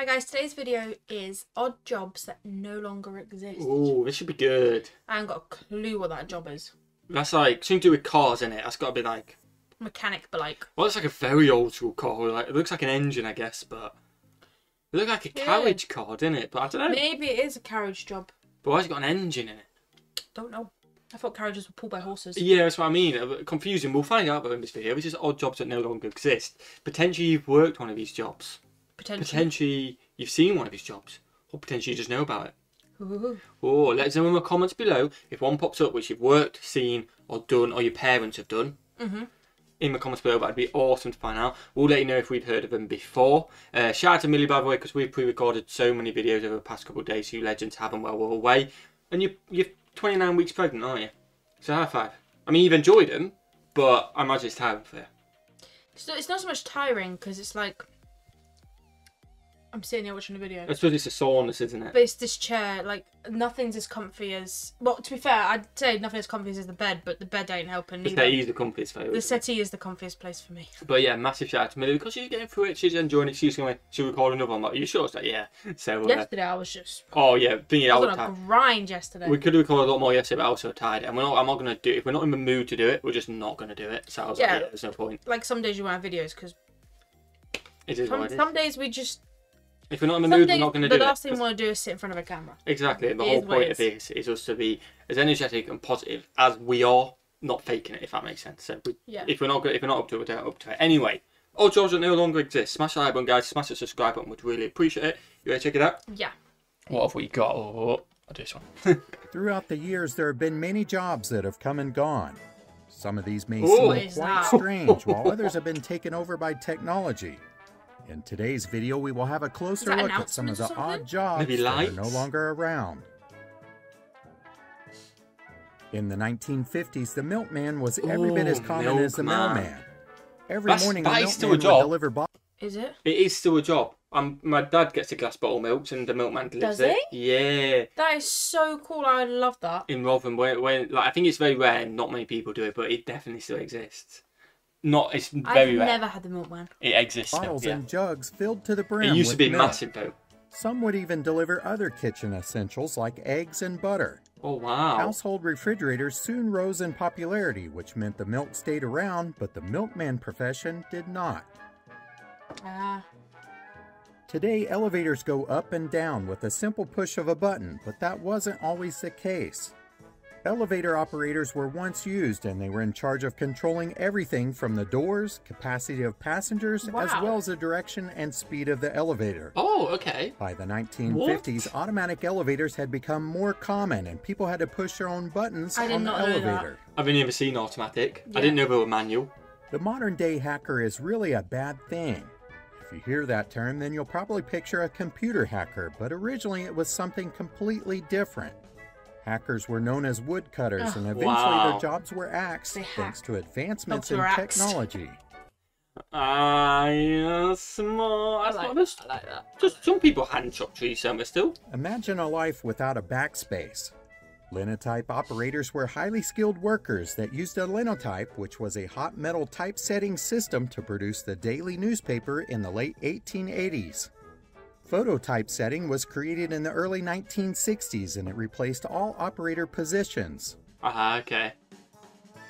guys, today's video is odd jobs that no longer exist. Ooh, this should be good. I haven't got a clue what that job is. That's like something to do with cars, isn't it? That's got to be like Mechanic, but like... Well, it's like a very old school car. Like, it looks like an engine, I guess, but it looks like a carriage car, doesn't it? But I don't know. Maybe it is a carriage job. But why's it got an engine in it? Don't know. I thought carriages were pulled by horses. Yeah, that's what I mean. Confusing. We'll find out about in this video. This is odd jobs that no longer exist. Potentially you've worked one of these jobs. Potentially you've seen one of these jobs. Or potentially you just know about it. Ooh. Oh, let us know in the comments below if one pops up which you've worked, seen, or done, or your parents have done. In the comments below, that'd be awesome to find out. We'll let you know if we'd heard of them before. Shout out to Millie, by the way, because we've pre-recorded so many videos over the past couple of days. You legends have them while we're away. And you're 29 weeks pregnant, aren't you? So high five. I mean, you've enjoyed them, but I imagine it's tiring for you. It's not so much tiring, because it's like... I'm sitting here watching a video. I suppose it's a soreness, isn't it? But it's this chair, like, nothing's as comfy as... Well, to be fair, I'd say nothing as comfy as the bed, but the bed ain't helping The either. settee is the comfiest for you. The settee is the comfiest place for me. But yeah, massive shout out to Millie, because she's getting through it, she's enjoying it, she's going to record another one. Like, are you sure? It's like, yeah. So, Yesterday I was just... Oh yeah, thinking I was on a grind yesterday. We could have recorded a lot more yesterday, but I was so tired. And I'm not going to do it. If we're not in the mood to do it, we're just not going to do it. So I was like, yeah, there's no point. Like some days you won't have videos, because... It is what it is. Some days we just... If we're not in the mood, we're not going to do it. The last thing we want to do is sit in front of a camera. Exactly. The whole point of this is us to be as energetic and positive as we are, not faking it, if that makes sense. So if we're not up to it, we're not up to it. Anyway, odd jobs that no longer exist. Smash the like button, guys. Smash the subscribe button. We'd really appreciate it. You ready to check it out? Yeah. What have we got? Oh, I'll do this one. Throughout the years, there have been many jobs that have come and gone. Some of these may seem quite strange, while others have been taken over by technology. In today's video, we will have a closer look at some of the odd jobs that are no longer around. In the 1950s, the milkman was every bit as common as the mailman. Every morning, the milkman would deliver bottles. Is it? It is still a job. My dad gets a glass bottle of milk and the milkman delivers it. Yeah. That is so cool. I love that. In Rotherham, when like I think it's very rare, not many people do it, but it definitely still exists. It's very rare. I've never had the milkman. It exists. Bottles and jugs filled to the brim. It used to be milk. massive though. Some would even deliver other kitchen essentials like eggs and butter. Oh wow. Household refrigerators soon rose in popularity, which meant the milk stayed around, but the milkman profession did not. Today, elevators go up and down with a simple push of a button, but that wasn't always the case. Elevator operators were once used, and they were in charge of controlling everything from the doors, capacity of passengers, as well as the direction and speed of the elevator. Oh, okay. By the 1950s, automatic elevators had become more common, and people had to push their own buttons on the elevator. I've never seen automatic. I didn't know they were manual. The modern-day hacker is really a bad thing. If you hear that term, then you'll probably picture a computer hacker, but originally it was something completely different. Hackers were known as woodcutters, and eventually their jobs were axed thanks to advancements in technology. Smart. I like that. Just some people hand chop trees somewhere still. Imagine a life without a backspace. Linotype operators were highly skilled workers that used a linotype, which was a hot metal typesetting system to produce the daily newspaper in the late 1880s. Phototypesetting was created in the early 1960s, and it replaced all operator positions. Okay.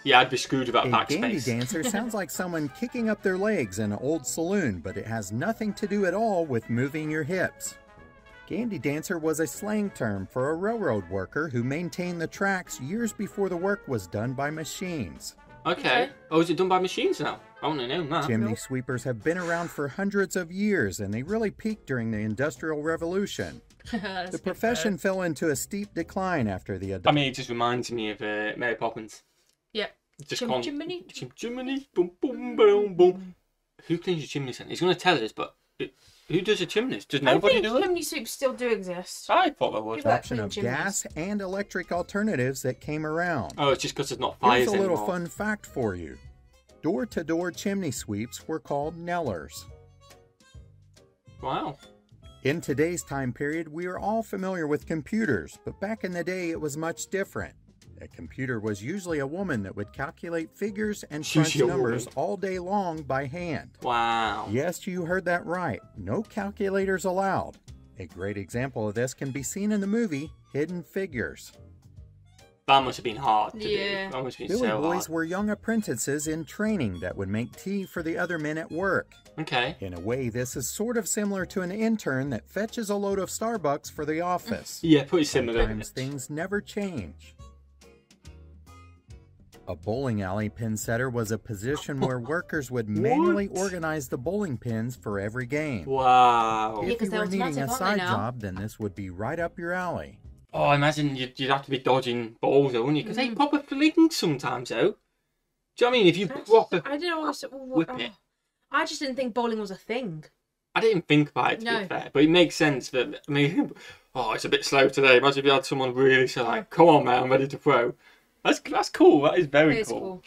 Yeah, I'd be screwed about backspace. A gandy dancer sounds like someone kicking up their legs in an old saloon, but it has nothing to do at all with moving your hips. Gandy dancer was a slang term for a railroad worker who maintained the tracks years before the work was done by machines. Okay. Oh, is it done by machines now? I want to know that. Chimney sweepers have been around for hundreds of years, and they really peaked during the Industrial Revolution. The profession fell into a steep decline after the... I mean, it just reminds me of Mary Poppins. Yep. Just chimney. Chimney, boom, boom, boom, boom. Who cleans your chimney then? He's going to tell us, but who does the chimneys? Does nobody do it? Chimney sweeps still do exist. I thought there was. Option of gas and electric alternatives that came around. Oh, it's just because there's not fires anymore. Here's a little fun fact for you. Door-to-door chimney sweeps were called Knellers. Wow. In today's time period, we are all familiar with computers, but back in the day it was much different. A computer was usually a woman that would calculate figures and She's crunch your numbers woman. all day long by hand. Wow. Yes, you heard that right. No calculators allowed. A great example of this can be seen in the movie Hidden Figures. That must have been hard to Yeah. do. That must have been Billy so boys hard. were young apprentices in training that would make tea for the other men at work. Okay. In a way, this is sort of similar to an intern that fetches a load of Starbucks for the office. Yeah, pretty similar. Sometimes things never change. A bowling alley pin setter was a position where workers would manually What? organize the bowling pins for every game. Wow. Yeah, If 'cause you they're were needing automatic, a aren't they side now? job, then this would be right up your alley. Oh, I imagine you'd have to be dodging balls, though, wouldn't you? Because they proper fling sometimes, though. Do you know what I mean? If you proper I don't know. whip it. I just didn't think bowling was a thing. I didn't think about it, to No. be fair, but it makes sense that, I mean, oh, it's a bit slow today. Imagine if you had someone really so like, come on, man, I'm ready to throw. That's cool. That is very It is cool.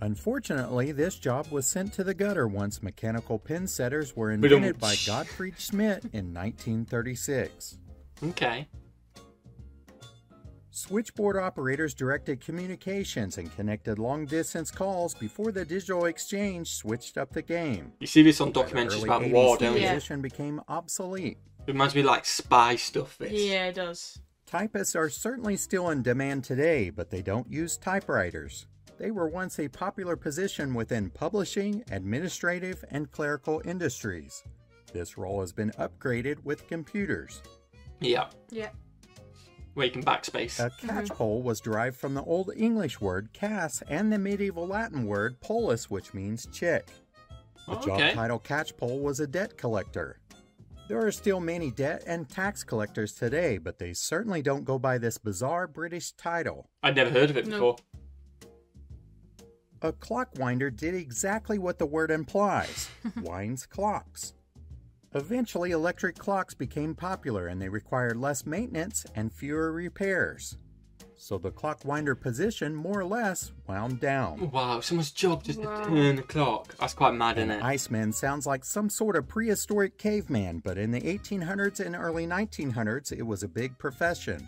Unfortunately, this job was sent to the gutter once mechanical pin setters were We don't- invented by Gottfried Schmidt in 1936. Okay. Switchboard operators directed communications and connected long-distance calls before the digital exchange switched up the game. You see this on By the documentaries early about 80s, war, the don't you? Yeah. position became obsolete. It reminds me of, like spy stuff, this. Yeah, it does. Typists are certainly still in demand today, but they don't use typewriters. They were once a popular position within publishing, administrative, and clerical industries. This role has been upgraded with computers. Yeah. Yeah. Where you can backspace. A catchpole was derived from the Old English word cas and the medieval Latin word polus, which means chick. The Oh, job okay. title catchpole was a debt collector. There are still many debt and tax collectors today, but they certainly don't go by this bizarre British title. I'd never heard of it No. before. A clock winder did exactly what the word implies, winds clocks. Eventually, electric clocks became popular and they required less maintenance and fewer repairs. So the clock winder position more or less wound down. Wow, someone's job just Wow. to turn the clock. That's quite mad, isn't An it? iceman sounds like some sort of prehistoric caveman, but in the 1800s and early 1900s, it was a big profession.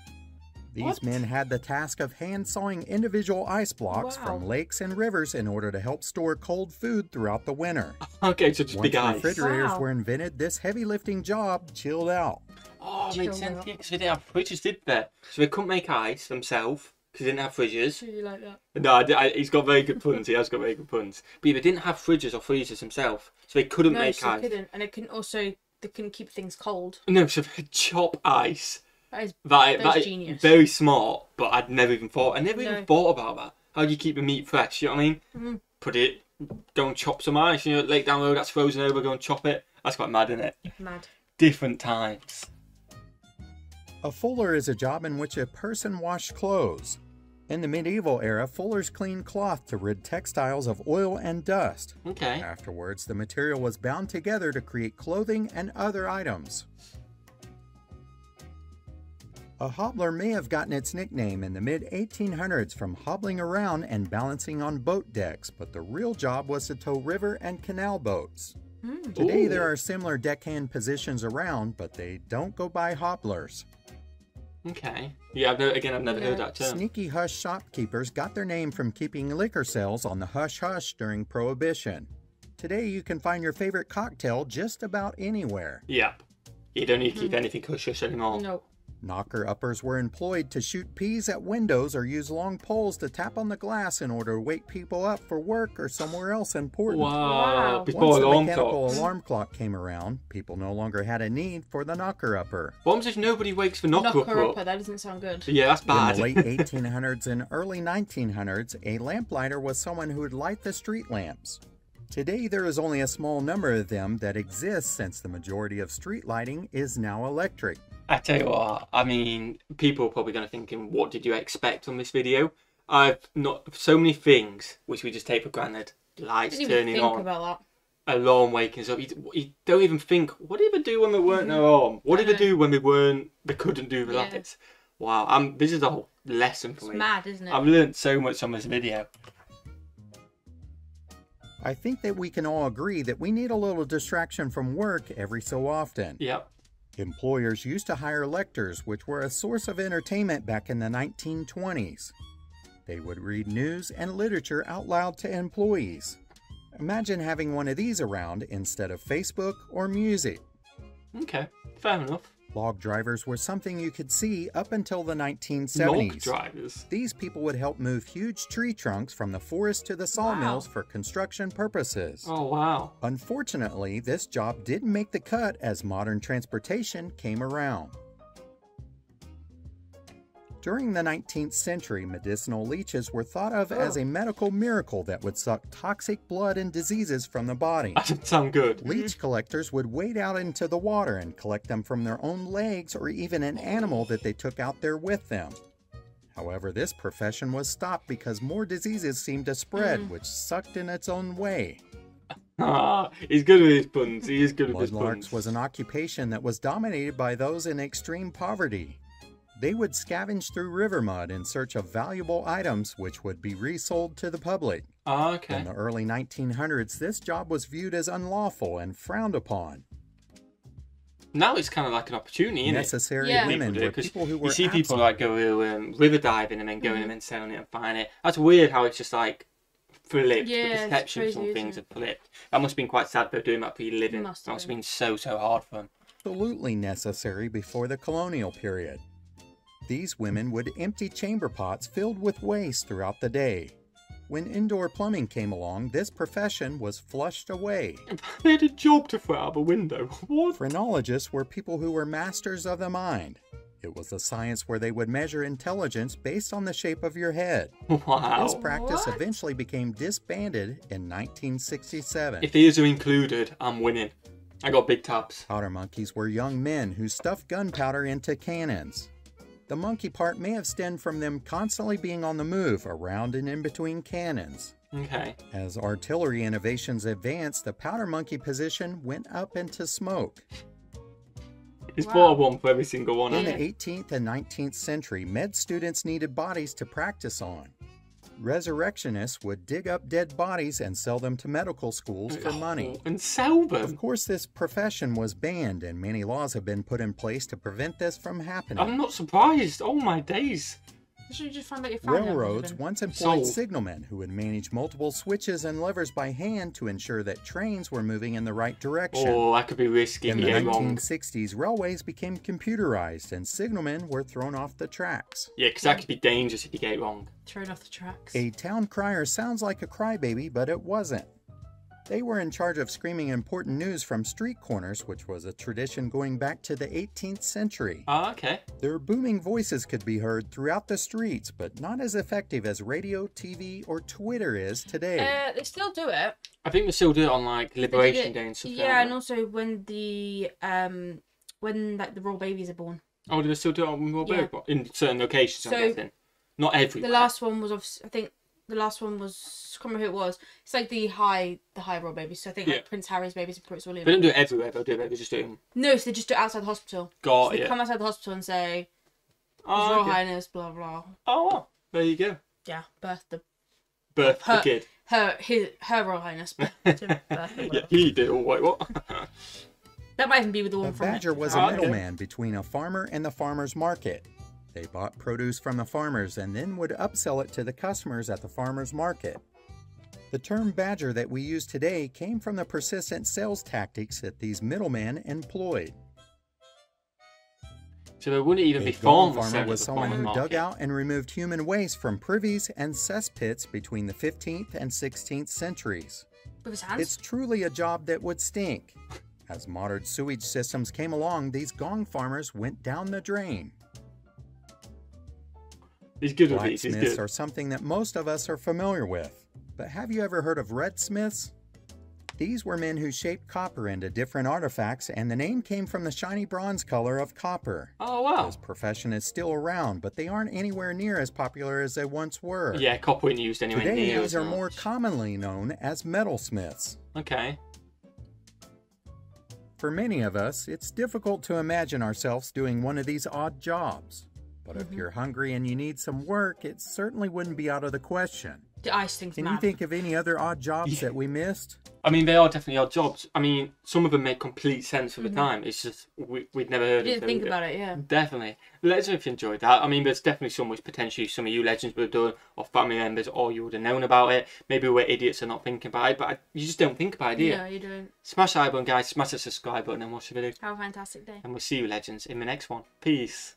These What? men had the task of hand sawing individual ice blocks Wow. from lakes and rivers in order to help store cold food throughout the winter. Okay, so just Once big eyes. refrigerators Wow. were invented, this heavy lifting job chilled out. Oh, Chill makes sense. out. Yeah, because they didn't have fridges, did they? So they couldn't make ice themselves because they didn't have fridges. Do you like that? No, he's got very good puns. He has got very good puns. But yeah, they didn't have fridges or freezers themselves, so they couldn't No, make so ice. they couldn't, and it couldn't also they couldn't keep things cold. No, so they chop ice. That is That That's is genius. very smart, but I'd never even thought. I never even No. thought about that. How do you keep the meat fresh? You know what I mean? Mhm. Put it, go and chop some ice. You know, lake down the road that's frozen over, go and chop it. That's quite mad, isn't it? mad. Different times. A fuller is a job in which a person washed clothes. In the medieval era, fullers cleaned cloth to rid textiles of oil and dust. Okay. Afterwards, the material was bound together to create clothing and other items. A hobbler may have gotten its nickname in the mid-1800s from hobbling around and balancing on boat decks, but the real job was to tow river and canal boats. Today, Ooh. there are similar deckhand positions around, but they don't go by hobblers. Okay. Yeah, I've never heard that term. Sneaky hush shopkeepers got their name from keeping liquor sales on the hush-hush during Prohibition. Today, you can find your favorite cocktail just about anywhere. Yep. You don't need to keep anything hush-hush anymore. No. Knocker-uppers were employed to shoot peas at windows or use long poles to tap on the glass in order to wake people up for work or somewhere else important. Wow. Wow. Before Once the alarm mechanical clocks. alarm clock came around, people no longer had a need for the knocker-upper. What happens if nobody wakes for knocker Knocker up? upper. That doesn't sound good. Yeah, that's In bad. the late 1800s and early 1900s, a lamplighter was someone who would light the street lamps. Today, there is only a small number of them that exist since the majority of street lighting is now electric. I tell you what, I mean, people are probably going to thinking, what did you expect on this video? I've not so many things which we just take for granted. Lights Didn't even turning think on, about alarm waking us up. You don't even think, what did they do when they weren't an alarm? What did they do when they couldn't do the Yeah. lights? Wow, this is a whole lesson for that. me. It's mad, isn't it? I've learned so much on this video. I think that we can all agree that we need a little distraction from work every so often. Yep. Employers used to hire lectors, which were a source of entertainment back in the 1920s. They would read news and literature out loud to employees. Imagine having one of these around instead of Facebook or music. Okay, fair enough. Log drivers were something you could see up until the 1970s. Log drivers? These people would help move huge tree trunks from the forest to the sawmills for construction purposes. Oh, wow. Unfortunately, this job didn't make the cut as modern transportation came around. During the 19th century, medicinal leeches were thought of as a medical miracle that would suck toxic blood and diseases from the body. That doesn't sound good. Leech collectors would wade out into the water and collect them from their own legs or even an animal that they took out there with them. However, this profession was stopped because more diseases seemed to spread, which sucked in its own way. He's good with his puns. He is good with his Mudlarks puns. was an occupation that was dominated by those in extreme poverty. They would scavenge through river mud in search of valuable items which would be resold to the public. Okay. In the early 1900s, this job was viewed as unlawful and frowned upon. Now it's kind of like an opportunity, isn't Necessary Yeah. women People do, were 'cause people who were you see people absent. like go river diving and then go in and then selling it and buying it. That's weird how it's just like flipped. Yeah, The it's perceptions crazy, on things isn't have flipped. That must have been quite sad for doing that for your living. Must That have must have been so hard for them. Absolutely necessary before the colonial period. These women would empty chamber pots filled with waste throughout the day. When indoor plumbing came along, this profession was flushed away. They had a job to throw out a window. What? Phrenologists were people who were masters of the mind. It was a science where they would measure intelligence based on the shape of your head. Wow. This practice What? eventually became disbanded in 1967. If these are included, I'm winning. I got big tabs. Powder monkeys were young men who stuffed gunpowder into cannons. The monkey part may have stemmed from them constantly being on the move around and in between cannons. Okay. As artillery innovations advanced, the powder monkey position went up into smoke. It's Wow. bought one for every single one. In Hasn't the it? 18th and 19th century, med students needed bodies to practice on. Resurrectionists would dig up dead bodies and sell them to medical schools for money. And sell Of them. course, this profession was banned, and many laws have been put in place to prevent this from happening. I'm not surprised. Oh my days. Should you just find out your family Railroads husband? once employed Sold. signalmen who would manage multiple switches and levers by hand to ensure that trains were moving in the right direction. Oh, that could be risky if In you the get it wrong. 1960s, railways became computerized and signalmen were thrown off the tracks. Yeah, because that could be dangerous if you get it wrong. Thrown off the tracks. A town crier sounds like a crybaby, but it wasn't. They were in charge of screaming important news from street corners, which was a tradition going back to the 18th century. Oh, okay. Their booming voices could be heard throughout the streets, but not as effective as radio, TV, or Twitter is today. They still do it. I think they still do it on like They did Liberation it- Day and stuff. Yeah, don't and they? also when the like the raw babies are born. Oh, do they still do it on Royal Yeah. Bird? In certain locations, I'm So, guessing. Not everywhere. The last one was I think the last one was, I can't remember who it was. It's like the high royal babies. So I think Yeah. like Prince Harry's babies and Prince William. They don't do it everywhere, though, do they? They just do it. No, so they just do it outside the hospital. Got So they it. come outside the hospital and say, His Oh, Royal okay. Highness, blah blah. Oh, well, there you go. Yeah, birth the Birth the Her- kid. her Royal Highness. Birth the Yeah, he did. Oh, wait, what? That might even be with the A one from badger was Oh, a okay. middleman between a farmer and the farmer's market. They bought produce from the farmers and then would upsell it to the customers at the farmer's market. The term badger that we use today came from the persistent sales tactics that these middlemen employed. So there wouldn't even A be gong farmers farmer selling was at the someone who farmer's dug market. out and removed human waste from privies and cesspits between the 15th and 16th centuries. with his hands. It's truly a job that would stink. As modern sewage systems came along, these gong farmers went down the drain. He's good with these. He's Blacksmiths good. are something that most of us are familiar with. But have you ever heard of redsmiths? These were men who shaped copper into different artifacts, and the name came from the shiny bronze color of copper. Oh, wow. This profession is still around, but they aren't anywhere near as popular as they once were. Yeah, copper isn't used anywhere Today, near these as are more much. commonly known as metalsmiths. Okay. For many of us, it's difficult to imagine ourselves doing one of these odd jobs. But if you're hungry and you need some work, it certainly wouldn't be out of the question. The ice thing's Can mad. you think of any other odd jobs that we missed? I mean, they are definitely odd jobs. I mean, some of them make complete sense for the time. It's just we'd never heard of them. Didn't think about it, yeah. Definitely. Let us know if you enjoyed that. I mean, there's definitely some which potentially some of you legends would have done, or family members, or you would have known about it. Maybe we're idiots and not thinking about it, but you just don't think about it, do you? No, you don't. Smash the like button, guys. Smash the subscribe button and watch the video. Have a fantastic day. And we'll see you, legends, in the next one. Peace.